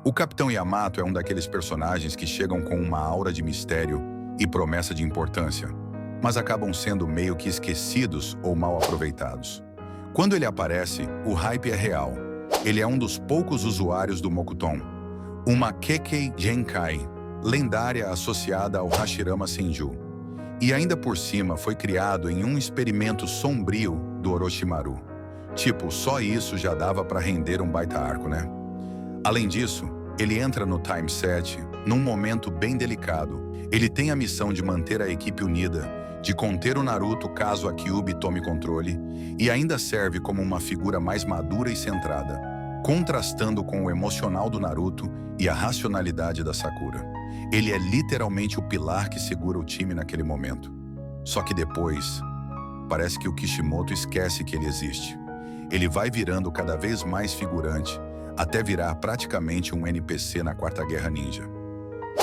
O Capitão Yamato é um daqueles personagens que chegam com uma aura de mistério e promessa de importância, mas acabam sendo meio que esquecidos ou mal aproveitados. Quando ele aparece, o hype é real. Ele é um dos poucos usuários do Mokuton, uma Kekkei Genkai, lendária associada ao Hashirama Senju. E ainda por cima foi criado em um experimento sombrio do Orochimaru. Tipo, só isso já dava para render um baita arco, né? Além disso, ele entra no Time Set num momento bem delicado. Ele tem a missão de manter a equipe unida, de conter o Naruto caso a Kyuubi tome controle, e ainda serve como uma figura mais madura e centrada, contrastando com o emocional do Naruto e a racionalidade da Sakura. Ele é literalmente o pilar que segura o time naquele momento. Só que depois, parece que o Kishimoto esquece que ele existe. Ele vai virando cada vez mais figurante, até virar praticamente um NPC na Quarta Guerra Ninja.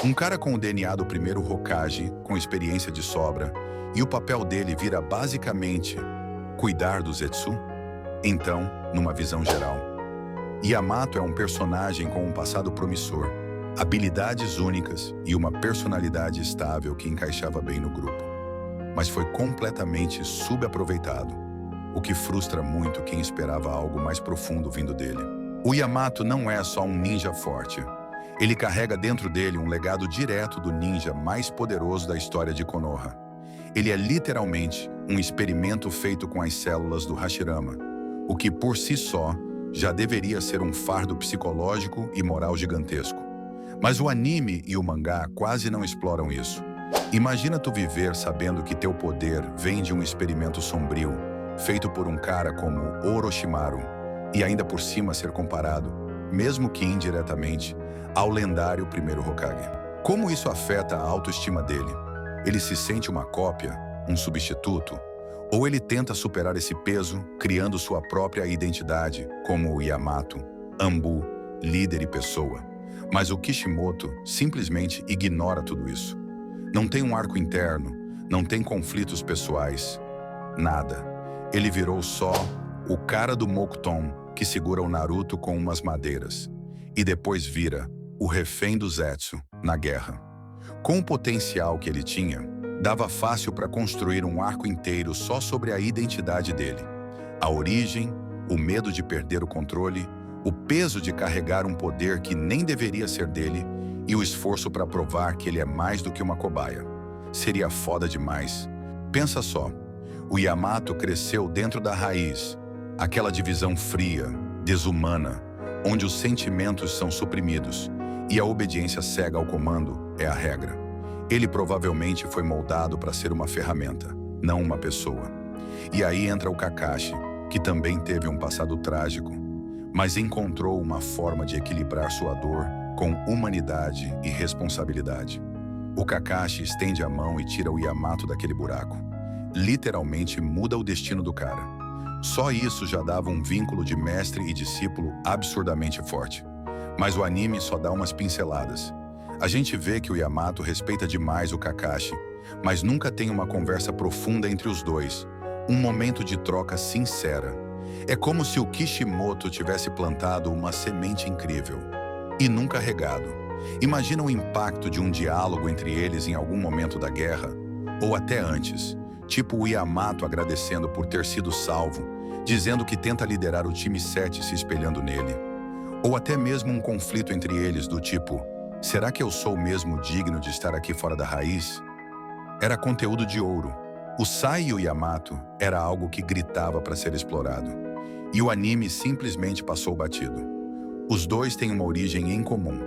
Um cara com o DNA do primeiro Hokage, com experiência de sobra, e o papel dele vira basicamente cuidar do Zetsu? Então, numa visão geral, Yamato é um personagem com um passado promissor, habilidades únicas e uma personalidade estável que encaixava bem no grupo. Mas foi completamente subaproveitado, o que frustra muito quem esperava algo mais profundo vindo dele. O Yamato não é só um ninja forte. Ele carrega dentro dele um legado direto do ninja mais poderoso da história de Konoha. Ele é literalmente um experimento feito com as células do Hashirama, o que por si só já deveria ser um fardo psicológico e moral gigantesco. Mas o anime e o mangá quase não exploram isso. Imagina tu viver sabendo que teu poder vem de um experimento sombrio, feito por um cara como Orochimaru, e ainda por cima ser comparado, mesmo que indiretamente, ao lendário primeiro Hokage. Como isso afeta a autoestima dele? Ele se sente uma cópia, um substituto? Ou ele tenta superar esse peso, criando sua própria identidade, como o Yamato, Anbu, líder e pessoa? Mas o Kishimoto simplesmente ignora tudo isso. Não tem um arco interno, não tem conflitos pessoais, nada. Ele virou só o cara do Mokuton que segura o Naruto com umas madeiras, e depois vira o refém do Zetsu na guerra. Com o potencial que ele tinha, dava fácil para construir um arco inteiro só sobre a identidade dele. A origem, o medo de perder o controle, o peso de carregar um poder que nem deveria ser dele e o esforço para provar que ele é mais do que uma cobaia. Seria foda demais. Pensa só, o Yamato cresceu dentro da raiz, aquela divisão fria, desumana, onde os sentimentos são suprimidos e a obediência cega ao comando é a regra. Ele provavelmente foi moldado para ser uma ferramenta, não uma pessoa. E aí entra o Kakashi, que também teve um passado trágico, mas encontrou uma forma de equilibrar sua dor com humanidade e responsabilidade. O Kakashi estende a mão e tira o Yamato daquele buraco. Literalmente muda o destino do cara. Só isso já dava um vínculo de mestre e discípulo absurdamente forte. Mas o anime só dá umas pinceladas. A gente vê que o Yamato respeita demais o Kakashi, mas nunca tem uma conversa profunda entre os dois, um momento de troca sincera. É como se o Kishimoto tivesse plantado uma semente incrível e nunca regado. Imagina o impacto de um diálogo entre eles em algum momento da guerra, ou até antes, tipo o Yamato agradecendo por ter sido salvo, dizendo que tenta liderar o time 7 se espelhando nele. Ou até mesmo um conflito entre eles do tipo, será que eu sou mesmo digno de estar aqui fora da raiz? Era conteúdo de ouro. O Sai e o Yamato era algo que gritava para ser explorado. E o anime simplesmente passou batido. Os dois têm uma origem em comum.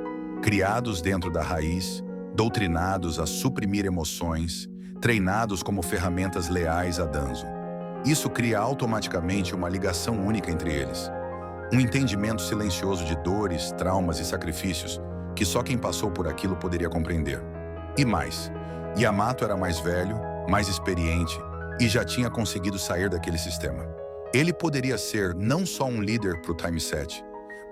Criados dentro da raiz, doutrinados a suprimir emoções, treinados como ferramentas leais a Danzo. Isso cria automaticamente uma ligação única entre eles. Um entendimento silencioso de dores, traumas e sacrifícios que só quem passou por aquilo poderia compreender. E mais, Yamato era mais velho, mais experiente e já tinha conseguido sair daquele sistema. Ele poderia ser não só um líder para o Time Set,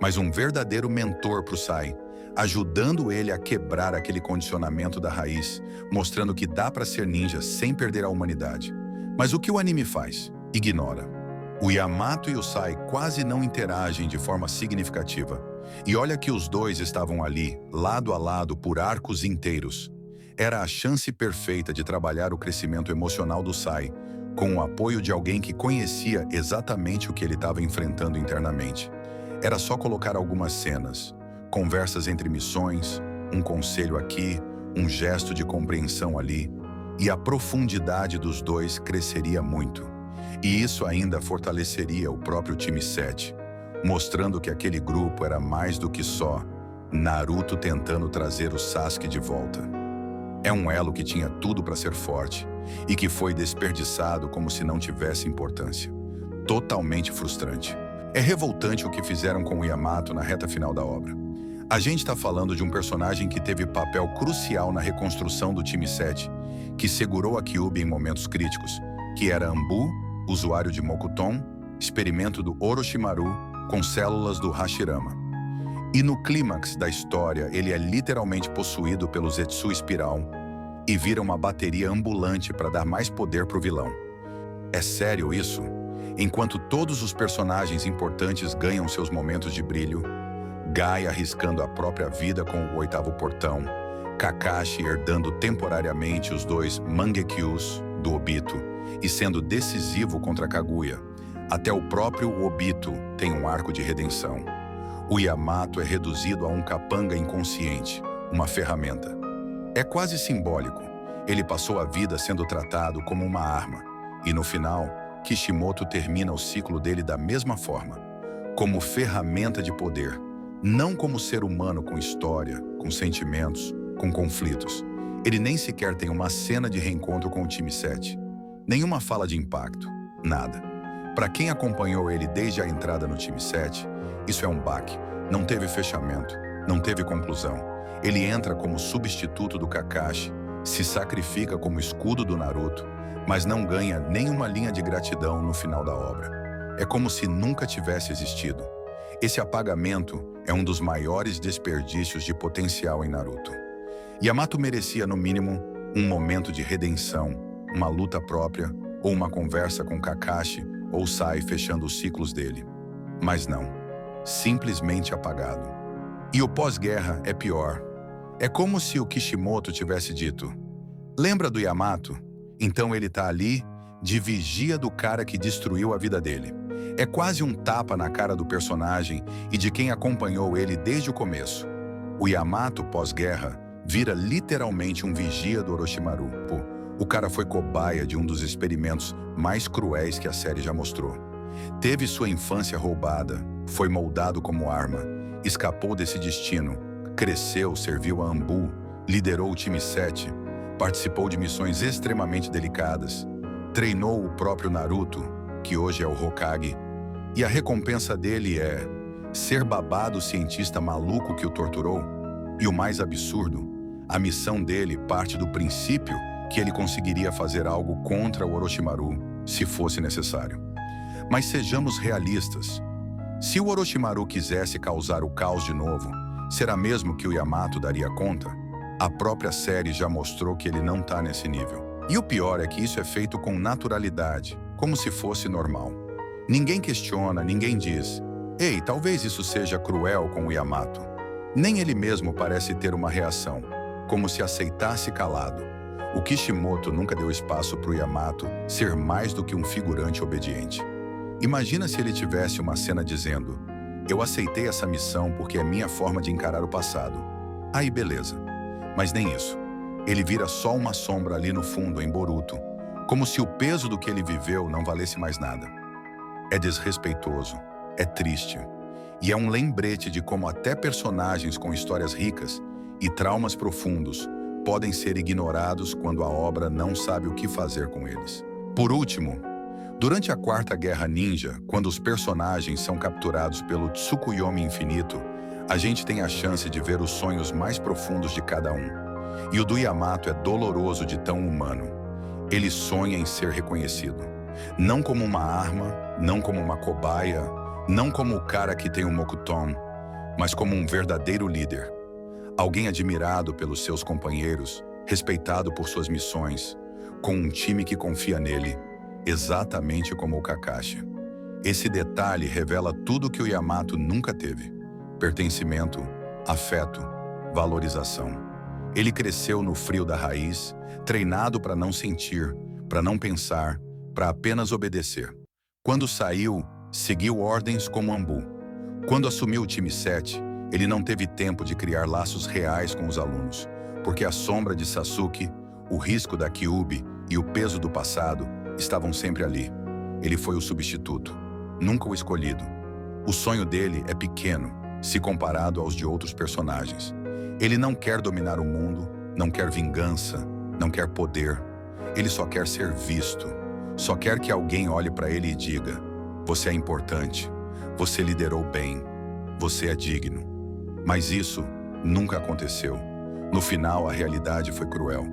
mas um verdadeiro mentor para o Sai, ajudando ele a quebrar aquele condicionamento da raiz, mostrando que dá para ser ninja sem perder a humanidade. Mas o que o anime faz? Ignora. O Yamato e o Sai quase não interagem de forma significativa. E olha que os dois estavam ali, lado a lado, por arcos inteiros. Era a chance perfeita de trabalhar o crescimento emocional do Sai, com o apoio de alguém que conhecia exatamente o que ele estava enfrentando internamente. Era só colocar algumas cenas, conversas entre missões, um conselho aqui, um gesto de compreensão ali, e a profundidade dos dois cresceria muito. E isso ainda fortaleceria o próprio time 7, mostrando que aquele grupo era mais do que só Naruto tentando trazer o Sasuke de volta. É um elo que tinha tudo para ser forte e que foi desperdiçado como se não tivesse importância. Totalmente frustrante. É revoltante o que fizeram com o Yamato na reta final da obra. A gente está falando de um personagem que teve papel crucial na reconstrução do time 7, que segurou a Kyuubi em momentos críticos, que era Anbu, usuário de Mokuton, experimento do Orochimaru com células do Hashirama. E no clímax da história, ele é literalmente possuído pelo Zetsu Espiral e vira uma bateria ambulante para dar mais poder para o vilão. É sério isso? Enquanto todos os personagens importantes ganham seus momentos de brilho, Guy arriscando a própria vida com o 8º portão, Kakashi herdando temporariamente os 2 Mangekyous do Obito e sendo decisivo contra Kaguya. Até o próprio Obito tem um arco de redenção. O Yamato é reduzido a um capanga inconsciente, uma ferramenta. É quase simbólico. Ele passou a vida sendo tratado como uma arma. E no final, Kishimoto termina o ciclo dele da mesma forma, como ferramenta de poder, não como ser humano com história, com sentimentos, com conflitos. Ele nem sequer tem uma cena de reencontro com o time 7. Nenhuma fala de impacto. Nada. Para quem acompanhou ele desde a entrada no time 7, isso é um baque. Não teve fechamento, não teve conclusão. Ele entra como substituto do Kakashi, se sacrifica como escudo do Naruto, mas não ganha nenhuma linha de gratidão no final da obra. É como se nunca tivesse existido. Esse apagamento é um dos maiores desperdícios de potencial em Naruto. Yamato merecia, no mínimo, um momento de redenção, uma luta própria, ou uma conversa com Kakashi ou Sai fechando os ciclos dele. Mas não. Simplesmente apagado. E o pós-guerra é pior. É como se o Kishimoto tivesse dito: lembra do Yamato? Então ele tá ali, de vigia do cara que destruiu a vida dele. É quase um tapa na cara do personagem e de quem acompanhou ele desde o começo. O Yamato pós-guerra vira literalmente um vigia do Orochimaru. Pô, o cara foi cobaia de um dos experimentos mais cruéis que a série já mostrou. Teve sua infância roubada, foi moldado como arma, escapou desse destino, cresceu, serviu a Anbu, liderou o time 7, participou de missões extremamente delicadas, treinou o próprio Naruto, que hoje é o Hokage, e a recompensa dele é ser babado o cientista maluco que o torturou. E o mais absurdo, a missão dele parte do princípio que ele conseguiria fazer algo contra o Orochimaru, se fosse necessário. Mas sejamos realistas. Se o Orochimaru quisesse causar o caos de novo, será mesmo que o Yamato daria conta? A própria série já mostrou que ele não tá nesse nível. E o pior é que isso é feito com naturalidade, como se fosse normal. Ninguém questiona, ninguém diz: ei, talvez isso seja cruel com o Yamato. Nem ele mesmo parece ter uma reação, como se aceitasse calado. O Kishimoto nunca deu espaço para o Yamato ser mais do que um figurante obediente. Imagina se ele tivesse uma cena dizendo: eu aceitei essa missão porque é minha forma de encarar o passado. Aí beleza. Mas nem isso. Ele vira só uma sombra ali no fundo, em Boruto, como se o peso do que ele viveu não valesse mais nada. É desrespeitoso, é triste, e é um lembrete de como até personagens com histórias ricas e traumas profundos podem ser ignorados quando a obra não sabe o que fazer com eles. Por último, durante a Quarta Guerra Ninja, quando os personagens são capturados pelo Tsukuyomi Infinito, a gente tem a chance de ver os sonhos mais profundos de cada um. E o do Yamato é doloroso de tão humano. Ele sonha em ser reconhecido. Não como uma arma, não como uma cobaia, não como o cara que tem um Mokuton, mas como um verdadeiro líder. Alguém admirado pelos seus companheiros, respeitado por suas missões, com um time que confia nele, exatamente como o Kakashi. Esse detalhe revela tudo que o Yamato nunca teve. pertencimento, afeto, valorização. Ele cresceu no frio da raiz, treinado para não sentir, para não pensar, para apenas obedecer. Quando saiu, seguiu ordens como Ambu. Quando assumiu o time 7, ele não teve tempo de criar laços reais com os alunos, porque a sombra de Sasuke, o risco da Kyuubi e o peso do passado estavam sempre ali. Ele foi o substituto, nunca o escolhido. O sonho dele é pequeno, se comparado aos de outros personagens. Ele não quer dominar o mundo, não quer vingança, não quer poder. Ele só quer ser visto. Só quer que alguém olhe para ele e diga: você é importante, você liderou bem, você é digno. Mas isso nunca aconteceu. No final, a realidade foi cruel.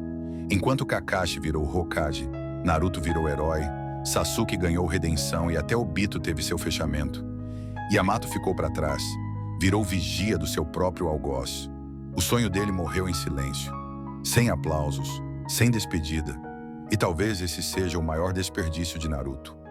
Enquanto Kakashi virou Hokage, Naruto virou herói, Sasuke ganhou redenção e até Obito teve seu fechamento. Yamato ficou para trás, virou vigia do seu próprio algoz. O sonho dele morreu em silêncio, sem aplausos, sem despedida. E talvez esse seja o maior desperdício de Naruto.